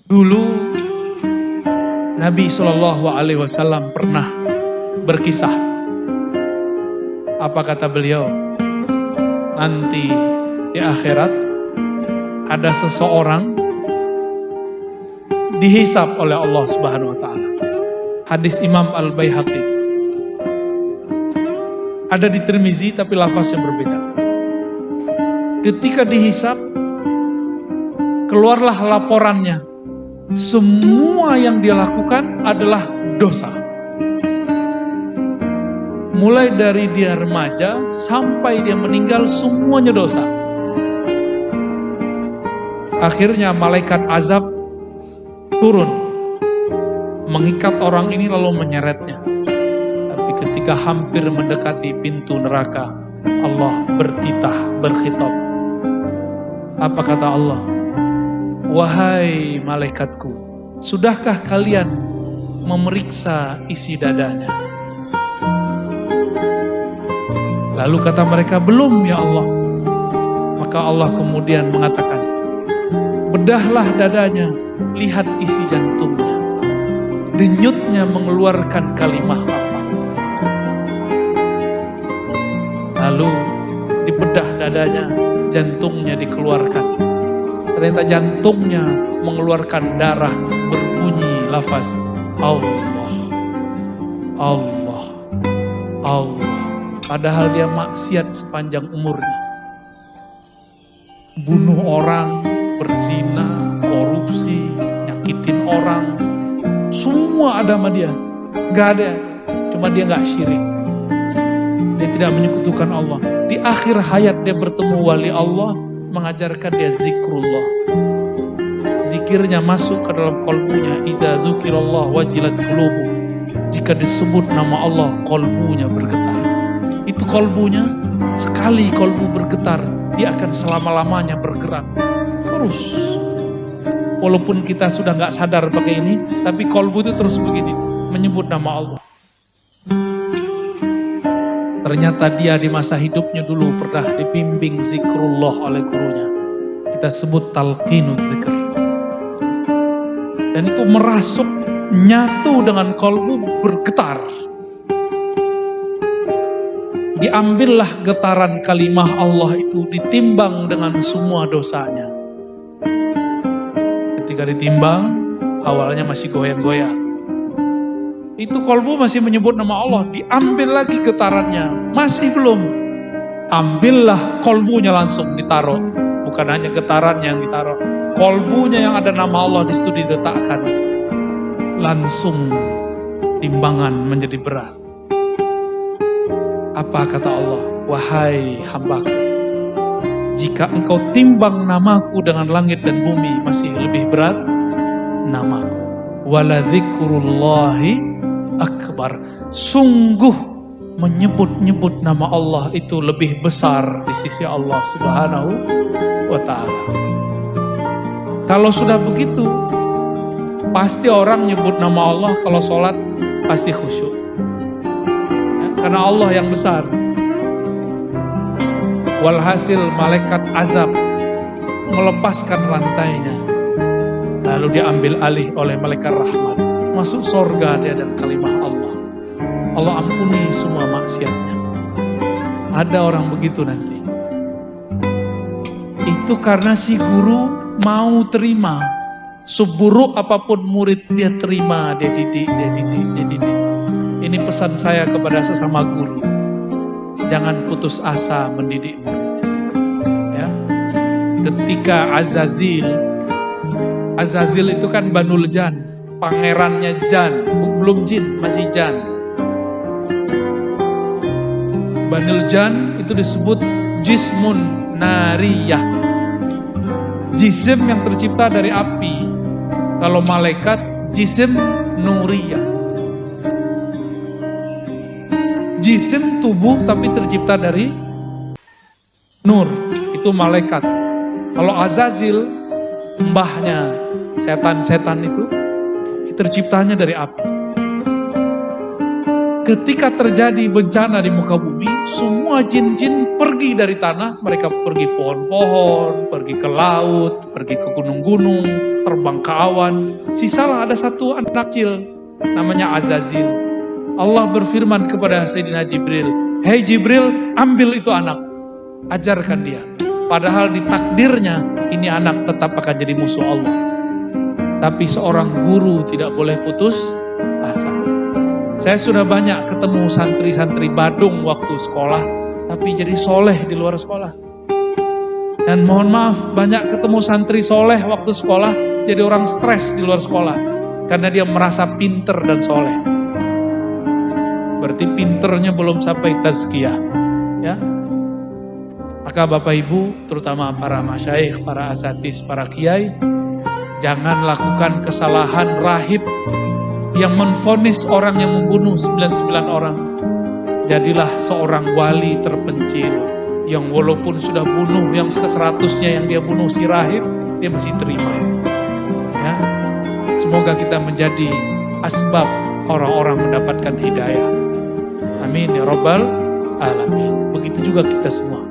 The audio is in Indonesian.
Dulu Nabi SAW pernah berkisah. Apa kata beliau? Nanti di akhirat ada seseorang dihisab oleh Allah Subhanahu wa taala. Hadis Imam Al-Baihaqi. Ada di Tirmizi tapi lafaznya berbeda. Ketika dihisab, keluarlah laporannya. Semua yang dia lakukan adalah dosa. Mulai dari dia remaja sampai dia meninggal, semuanya dosa. Akhirnya malaikat azab turun, mengikat orang ini lalu menyeretnya. Tapi ketika hampir mendekati pintu neraka, Allah bertitah, berkhitab. Apa kata Allah? Wahai malaikatku, sudahkah kalian memeriksa isi dadanya? Lalu kata mereka, belum ya Allah. Maka Allah kemudian mengatakan, bedahlah dadanya, lihat isi jantungnya. Denyutnya mengeluarkan kalimah apa? Lalu dibedah dadanya, jantungnya dikeluarkan. Ternyata jantungnya mengeluarkan darah, berbunyi lafaz Allah, Allah, Allah. Padahal dia maksiat sepanjang umurnya. Bunuh orang, berzina, korupsi, nyakitin orang. Semua ada sama dia. Gak ada, cuma dia gak syirik. Dia tidak menyekutukan Allah. Di akhir hayat dia bertemu wali Allah, mengajarkan dia zikrullah. Zikirnya masuk ke dalam kolbunya. Idza dzukirallah wajilat qulubuh. Jika disebut nama Allah, kolbunya bergetar. Itu kolbunya, sekali kolbu bergetar, dia akan selama-lamanya bergerak terus. Walaupun kita sudah gak sadar pakai ini, tapi kolbu itu terus begini, menyebut nama Allah. Ternyata dia di masa hidupnya dulu pernah dibimbing zikrullah oleh gurunya. Kita sebut talqinuz zikr. Dan itu merasuk, nyatu dengan kolbu, bergetar. Diambillah getaran kalimah Allah itu, ditimbang dengan semua dosanya. Ketika ditimbang, awalnya masih goyang-goyang. Itu kolbu masih menyebut nama Allah, diambil lagi getarannya, masih belum. Ambillah kolbunya langsung ditaruh, bukan hanya getarannya yang ditaruh, kolbunya yang ada nama Allah di situ diletakkan. Langsung timbangan menjadi berat. Apa kata Allah? Wahai hambaku, jika engkau timbang namaku dengan langit dan bumi, masih lebih berat namaku. Waladzikrullahi akbar. Sungguh menyebut-nyebut nama Allah itu lebih besar di sisi Allah Subhanahu wa ta'ala. Kalau sudah begitu, pasti orang nyebut nama Allah kalau sholat pasti khusyuk ya, karena Allah yang besar. Walhasil malaikat azab melepaskan rantainya, lalu diambil alih oleh malaikat rahmat. Masuk surga dia dan kalimah Allah. Allah ampuni semua maksiatnya. Ada orang begitu nanti. Itu karena si guru mau terima. Seburuk apapun murid dia terima, dia didik. Ini pesan saya kepada sesama guru. Jangan putus asa mendidik murid. Ya. Ketika Azazil itu kan Banul Jan. Pangerannya Jan, belum jin, masih Jan. Banul Jan itu disebut jismun nariyah, jisim yang tercipta dari api. Kalau malaikat, jisim nuriyah, jisim tubuh tapi tercipta dari nur, itu malaikat. Kalau Azazil, mbahnya setan-setan itu terciptanya dari api. Ketika terjadi bencana di muka bumi, semua jin-jin pergi dari tanah, mereka pergi pohon-pohon, pergi ke laut, pergi ke gunung-gunung, terbang ke awan. Sisalah ada satu anak kecil, namanya Azazil. Allah berfirman kepada Sayyidina Jibril, "Hei Jibril, ambil itu anak, ajarkan dia." Padahal di takdirnya, ini anak tetap akan jadi musuh Allah. Tapi seorang guru tidak boleh putus asa. Saya sudah banyak ketemu santri-santri Badung waktu sekolah, tapi jadi soleh di luar sekolah. Dan mohon maaf, banyak ketemu santri soleh waktu sekolah, jadi orang stres di luar sekolah. Karena dia merasa pinter dan soleh. Berarti pinternya belum sampai tazkiyah. Ya. Maka Bapak Ibu, terutama para masyaikh, para asatis, para kiai, jangan lakukan kesalahan rahib yang menvonis orang yang membunuh 99 orang. Jadilah seorang wali terpencil yang walaupun sudah bunuh yang ke-100-nya yang dia bunuh si rahib, dia masih terima. Ya. Semoga kita menjadi asbab orang-orang mendapatkan hidayah. Amin ya rabbal alamin. Begitu juga kita semua.